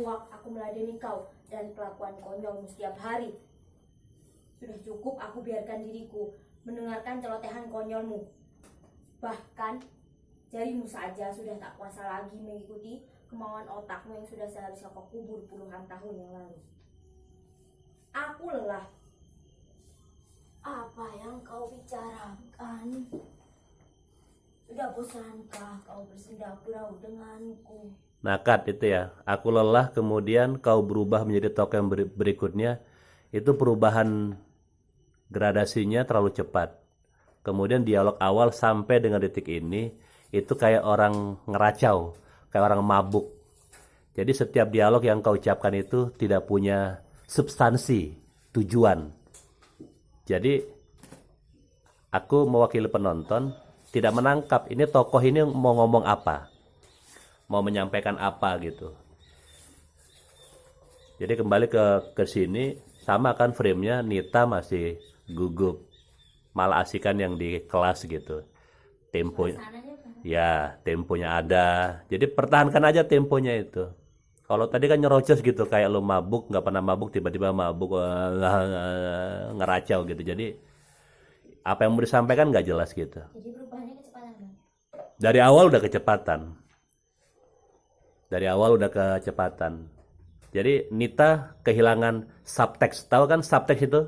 muak aku meladeni kau dan kelakuan konyolmu setiap hari. Sudah cukup aku biarkan diriku mendengarkan celotehan konyolmu. Bahkan jarimu saja sudah tak kuasa lagi mengikuti kemauan otakmu yang sudah seharusnya kau kubur puluhan tahun yang lalu. Aku lelah. Apa yang kau bicarakan? Sudah bosankah kau bersenda gurau denganku? Nah, Kat, itu ya. Aku lelah, kemudian kau berubah menjadi tokoh yang berikutnya. Itu perubahan gradasinya terlalu cepat. Kemudian dialog awal sampai dengan detik ini, itu kayak orang ngeracau, kayak orang mabuk. Jadi setiap dialog yang kau ucapkan itu tidak punya substansi, tujuan. Jadi aku mewakili penonton, tidak menangkap ini tokoh ini mau ngomong apa, mau menyampaikan apa gitu. Jadi kembali ke sini, sama kan frame-nya, Nita masih gugup, malah asikan yang di kelas gitu. Tempo, ya temponya ada. Jadi pertahankan aja temponya itu. Kalau tadi kan nyerocos gitu, kayak lo mabuk, nggak pernah mabuk, tiba-tiba mabuk, ngeracau gitu. Jadi apa yang mau disampaikan nggak jelas gitu. Jadi perubahannya kecepatan kan? Dari awal udah kecepatan. Dari awal udah kecepatan. Jadi Nita kehilangan subtext. Tahu kan subtext itu?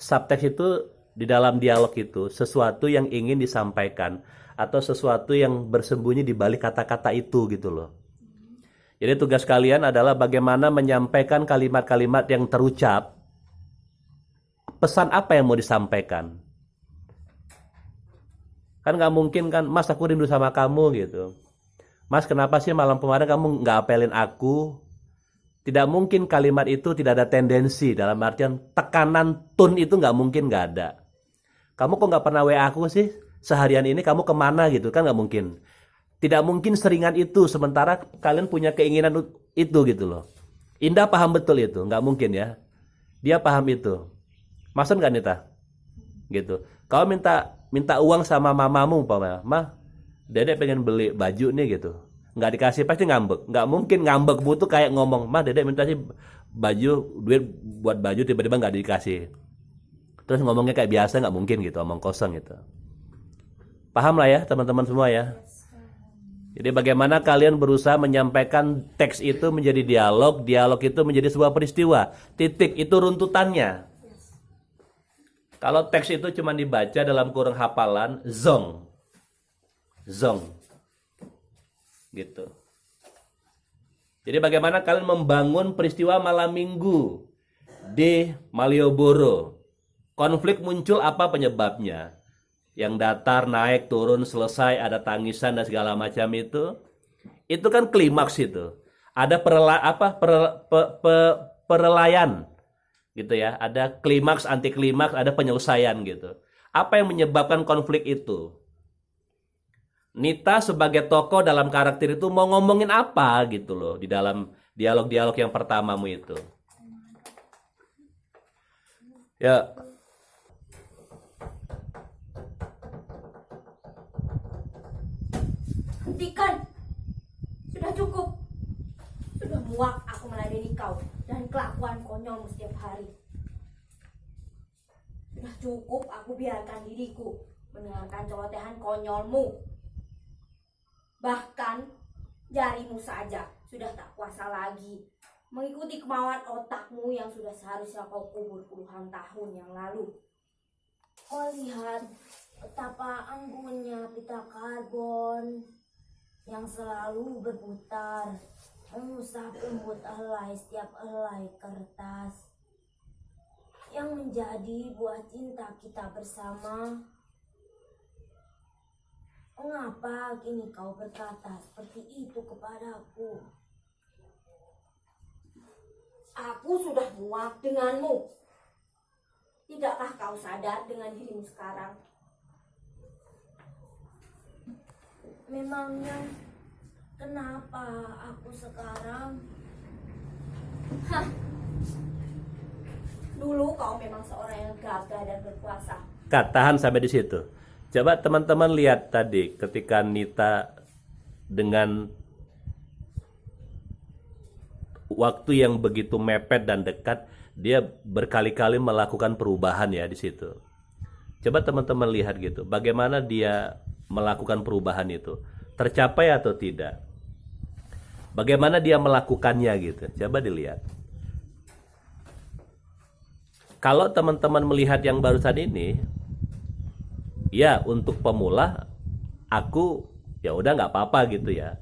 Subtext itu di dalam dialog itu sesuatu yang ingin disampaikan atau sesuatu yang bersembunyi di balik kata-kata itu gitu loh. Jadi tugas kalian adalah bagaimana menyampaikan kalimat-kalimat yang terucap. Pesan apa yang mau disampaikan? Kan nggak mungkin kan, Mas aku rindu sama kamu gitu. Mas kenapa sih malam kemarin kamu nggak apelin aku? Tidak mungkin kalimat itu tidak ada tendensi, dalam artian tekanan tone itu nggak mungkin nggak ada. Kamu kok nggak pernah WA aku sih seharian ini, kamu kemana gitu kan, nggak mungkin. Tidak mungkin seringan itu, sementara kalian punya keinginan itu gitu loh. Indah paham betul itu, nggak mungkin ya. Dia paham itu. Maksud nggak Nita? Gitu. Kau minta uang sama mamamu, Ma, Dedek pengen beli baju nih gitu. Nggak dikasih pasti ngambek. Nggak mungkin ngambek butuh kayak ngomong, Ma, Dedek minta sih baju, duit buat baju, tiba-tiba nggak dikasih. Terus ngomongnya kayak biasa, nggak mungkin gitu, omong kosong gitu. Paham lah ya teman-teman semua ya. Jadi bagaimana kalian berusaha menyampaikan teks itu menjadi dialog, dialog itu menjadi sebuah peristiwa. Titik, itu runtutannya. Kalau teks itu cuma dibaca dalam kurung hafalan, zong. Gitu. Jadi bagaimana kalian membangun peristiwa malam minggu di Malioboro. Konflik muncul, apa penyebabnya? Yang datar, naik, turun, selesai, ada tangisan dan segala macam itu kan klimaks itu. Ada perelayan gitu ya. Ada klimaks, anti klimaks, ada penyelesaian gitu. Apa yang menyebabkan konflik itu? Nita sebagai tokoh dalam karakter itu mau ngomongin apa gitu loh di dalam dialog-dialog yang pertamamu itu. Ya. Hentikan! Sudah cukup. Sudah muak aku meladeni kau dan kelakuan konyolmu setiap hari. Sudah cukup aku biarkan diriku mendengarkan celotehan konyolmu. Bahkan jarimu saja sudah tak kuasa lagi mengikuti kemauan otakmu yang sudah seharusnya kau kubur puluhan tahun yang lalu. Kau lihat betapa anggunnya pita karbon yang selalu berputar, mengusap lembut helai setiap helai kertas yang menjadi buah cinta kita bersama. Mengapa kini kau berkata seperti itu kepadaku? Aku sudah muak denganmu. Tidakkah kau sadar dengan dirimu sekarang? Memangnya kenapa aku sekarang? Hah. Dulu kau memang seorang yang gagah dan berkuasa. Kak, tahan sampai di situ. Coba teman-teman lihat tadi ketika Nita dengan waktu yang begitu mepet dan dekat, dia berkali-kali melakukan perubahan ya di situ. Coba teman-teman lihat gitu, bagaimana dia melakukan perubahan itu, tercapai atau tidak? Bagaimana dia melakukannya gitu, coba dilihat. Kalau teman-teman melihat yang barusan ini, ya untuk pemula, aku ya udah nggak apa-apa gitu ya.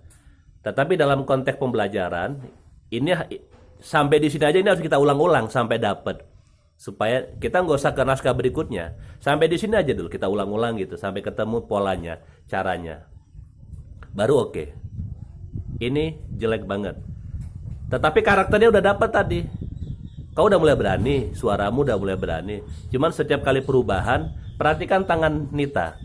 Tetapi dalam konteks pembelajaran, ini sampai di sini aja ini harus kita ulang-ulang sampai dapat, supaya kita nggak usah ke naskah berikutnya. Sampai di sini aja dulu kita ulang-ulang gitu sampai ketemu polanya, caranya. Baru oke. Ini jelek banget. Tetapi karakternya udah dapat tadi. Kau udah mulai berani, suaramu udah mulai berani. Cuman setiap kali perubahan, perhatikan tangan Nita.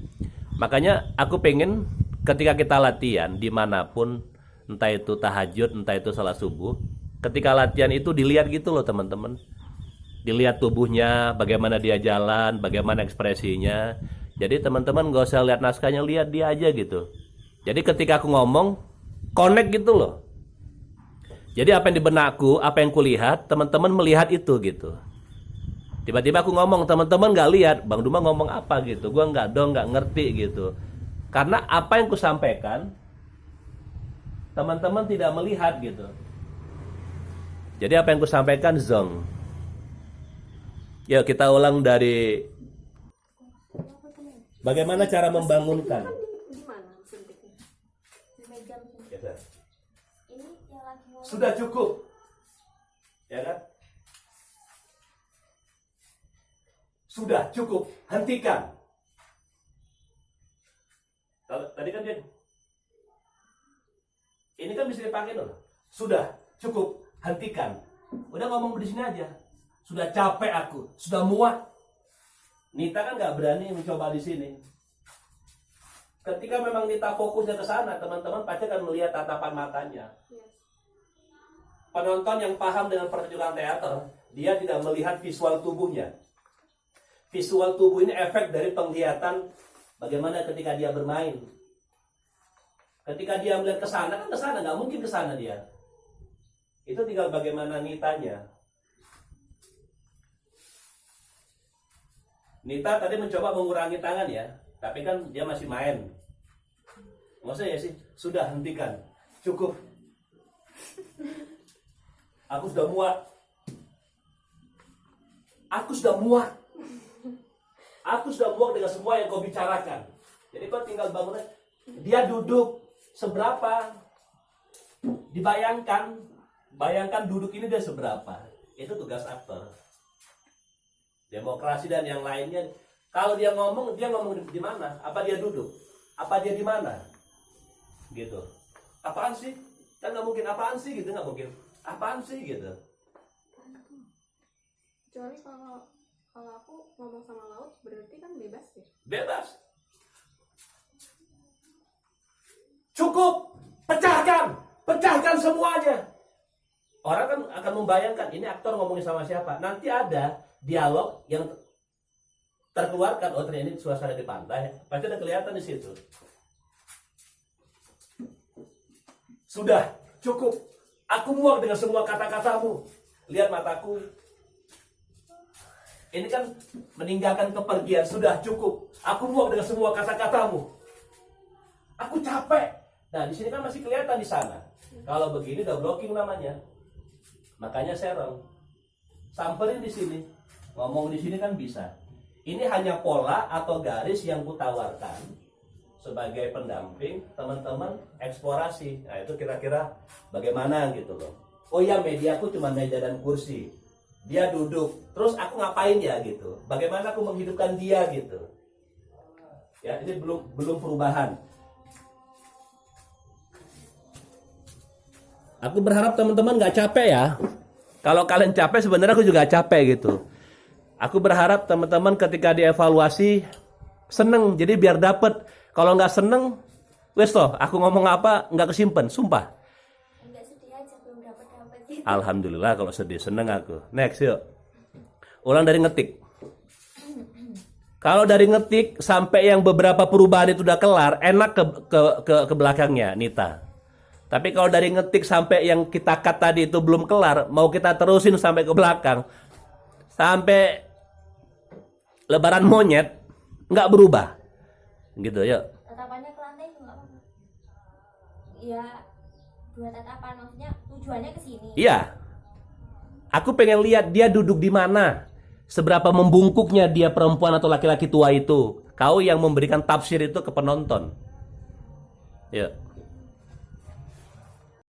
Makanya aku pengen ketika kita latihan dimanapun, entah itu tahajud, entah itu salat subuh, ketika latihan itu dilihat gitu loh teman-teman. Dilihat tubuhnya, bagaimana dia jalan, bagaimana ekspresinya. Jadi teman-teman gak usah lihat naskahnya, lihat dia aja gitu. Jadi ketika aku ngomong, connect gitu loh. Jadi apa yang di benakku, apa yang kulihat, teman-teman melihat itu gitu. Tiba-tiba aku ngomong, teman-teman nggak lihat, Bang Duma ngomong apa gitu. Gua nggak ngerti gitu. Karena apa yang kusampaikan, teman-teman tidak melihat gitu. Jadi apa yang kusampaikan zong. Yuk kita ulang dari bagaimana cara membangunkan. Sudah cukup, ya kan? Sudah cukup, hentikan. Tadi kan dia, ini kan bisa dipakai loh. Sudah cukup, hentikan. Udah ngomong di sini aja. Sudah capek aku, sudah muak. Nita kan nggak berani mencoba di sini. Ketika memang Nita fokusnya ke sana, teman-teman pasti akan melihat tatapan matanya. Penonton yang paham dengan pertunjukan teater, dia tidak melihat visual tubuhnya. Visual tubuh ini efek dari penglihatan bagaimana ketika dia bermain. Ketika dia melihat ke sana, kan ke sana, nggak mungkin ke sana dia. Itu tinggal bagaimana Nitanya. Nita tadi mencoba mengurangi tangan ya, tapi kan dia masih main. Maksudnya ya sih, sudah hentikan, cukup. Aku sudah muak. Aku sudah muak. Aku sudah muak dengan semua yang kau bicarakan. Jadi kau tinggal bangun. Dia duduk seberapa? Dibayangkan, bayangkan duduk ini dia seberapa. Itu tugas aktor. Demokrasi dan yang lainnya. Kalau dia ngomong di mana? Apa dia duduk? Apa dia di mana? Gitu. Apaan sih? Kan nggak mungkin apaan sih gitu, nggak mungkin. Apaan sih gitu? Kecuali kalau aku ngomong sama laut berarti kan bebas ya? Bebas. Cukup, pecahkan semuanya. Orang kan akan membayangkan ini aktor ngomongin sama siapa. Nanti ada dialog yang terkeluarkan. Oh ternyata ini suasana di pantai. Pasti ada kelihatan di situ. Sudah, cukup. Aku muak dengan semua kata-katamu. Lihat mataku. Ini kan meninggalkan kepergian. Sudah cukup. Aku muak dengan semua kata-katamu. Aku capek. Nah, di sini kan masih kelihatan di sana. Kalau begini udah blocking namanya. Makanya serong. Samperin di sini. Ngomong di sini kan bisa. Ini hanya pola atau garis yang kutawarkan sebagai pendamping teman-teman eksplorasi. Nah, itu kira-kira bagaimana gitu loh. Oh ya, mediaku cuma meja dan kursi. Dia duduk. Terus aku ngapain ya gitu. Bagaimana aku menghidupkan dia gitu. Ya, ini belum perubahan. Aku berharap teman-teman nggak capek ya. Kalau kalian capek, sebenarnya aku juga capek gitu. Aku berharap teman-teman ketika dievaluasi seneng. Jadi biar dapet. Kalau nggak seneng, wes toh, aku ngomong apa nggak kesimpan, sumpah. Enggak sedih aja, belum dapat gitu. Alhamdulillah kalau sedih, seneng aku. Next yuk. Ulang dari ngetik. Kalau dari ngetik sampai yang beberapa perubahan itu udah kelar, enak ke belakangnya, Nita. Tapi kalau dari ngetik sampai yang kita cut tadi itu belum kelar, mau kita terusin sampai ke belakang, sampai lebaran monyet, nggak berubah. Gitu, yuk. Tatapannya ke lantai itu nggak apa-apa. Ya, 2 tatapan, maksudnya tujuannya ke sini. Iya. Aku pengen lihat dia duduk di mana. Seberapa membungkuknya dia perempuan atau laki-laki tua itu. Kau yang memberikan tafsir itu ke penonton. Yuk.